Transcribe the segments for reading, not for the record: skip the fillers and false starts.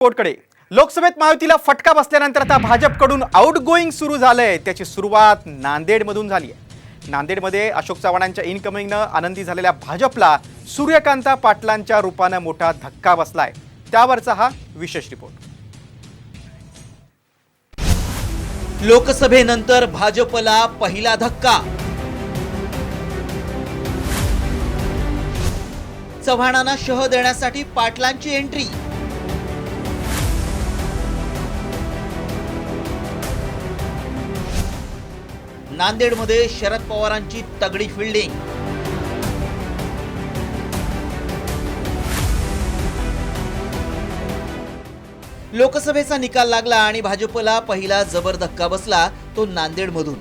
कोटकडे लोकसभेत महायुतीला फटका बसल्यानंतर आता भाजपकडून आउटगोईंग सुरू झालंय। त्याची सुरुवात नांदेडमधून झाली आहे। नांदेडमध्ये अशोक चव्हाणांच्या इनकमिंगनं आनंदी झालेल्या भाजपला सूर्यकांता पाटलांच्या रूपानं मोठा धक्का बसलाय। त्यावरचा हा विशेष रिपोर्ट। लोकसभेनंतर भाजपला पहिला धक्का। चव्हाणांना शह देण्यासाठी पाटलांची एंट्री। नांदेडमध्ये शरद पवारांची तगडी फिल्डिंग। लोकसभेचा निकाल लागला आणि भाजपला पहिला जबर धक्का बसला, तो नांदेडमधून।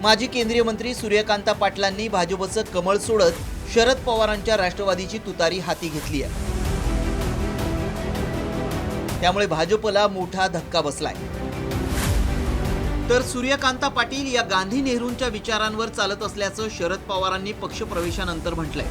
माजी केंद्रीय मंत्री सूर्यकांता पाटलांनी भाजपचं कमळ सोडत शरद पवारांच्या राष्ट्रवादीची तुतारी हाती घेतली आहे। त्यामुळे भाजपला मोठा धक्का बसलाय। तर सूर्यकांता पाटील या गांधी नेहरूंच्या विचारांवर चालत असल्याचं शरद पवारांनी पक्षप्रवेशानंतर म्हटलंय।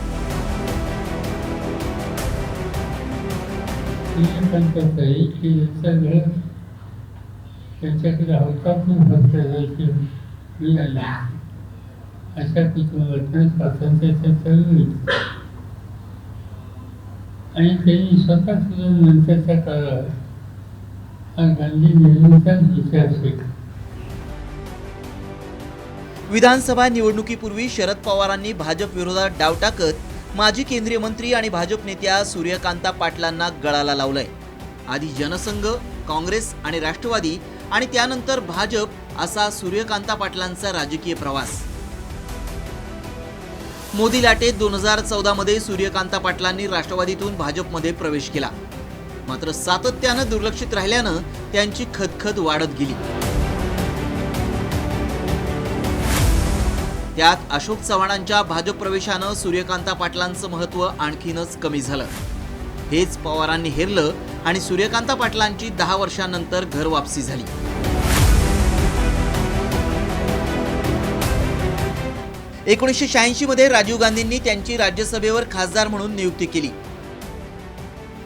आणि त्यांनी स्वतः सुद्धा नंतरच्या काळात गांधी नेहरूंचाच विचार शिकला। विधानसभा निवडणुकीपूर्वी शरद पवारांनी भाजप विरोधात डाव टाकत माजी केंद्रीय मंत्री आणि भाजप नेत्या सूर्यकांता पाटलांना गळाला लावलंय। आधी जनसंघ, काँग्रेस आणि राष्ट्रवादी आणि त्यानंतर भाजप असा सूर्यकांता पाटलांचा राजकीय प्रवास। मोदी लाटेत 2014 मध्ये सूर्यकांता पाटलांनी राष्ट्रवादीतून भाजपमध्ये प्रवेश केला। मात्र सातत्यानं दुर्लक्षित राहिल्यानं त्यांची खदखद वाढत गेली। त्यात अशोक चव्हाणांच्या भाजप प्रवेशानं सूर्यकांता पाटलांचं महत्त्व आणखीनच कमी झालं। हेच पवारांनी हेरलं आणि सूर्यकांता पाटलांची 10 वर्षांनंतर घर वापसी झाली। एकोणीसशे मध्ये राजीव गांधींनी त्यांची राज्यसभेवर खासदार म्हणून नियुक्ती केली।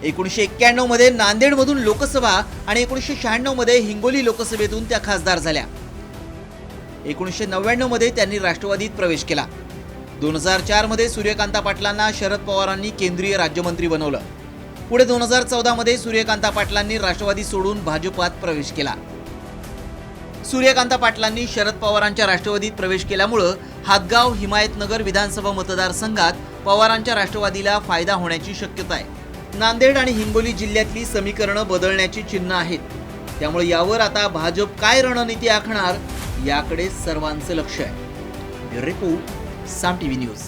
1991 मध्ये नांदेडमधून लोकसभा आणि 1996 मध्ये हिंगोली लोकसभेतून त्या खासदार झाल्या। 1999 मध्ये त्यांनी राष्ट्रवादीत प्रवेश केला। 2004 मध्ये सूर्यकांता पाटलांना शरद पवारांनी केंद्रीय राज्यमंत्री बनवलं। पुढे 2014 मध्ये सूर्यकांता पाटलांनी राष्ट्रवादी सोडून भाजपात प्रवेश केला। सूर्यकांता पाटलांनी शरद पवारांच्या राष्ट्रवादीत प्रवेश केल्यामुळे हातगाव हिमायतनगर विधानसभा मतदारसंघात पवारांच्या राष्ट्रवादीला फायदा होण्याची शक्यता आहे। नांदेड आणि हिंगोली जिल्ह्यातली समीकरणं बदलण्याची चिन्ह आहेत। त्यामुळे यावर आता भाजप काय रणनीती आखणार याकडे सर्वांचं लक्ष आहे। रिपोर्ट साम टीव्ही न्यूज।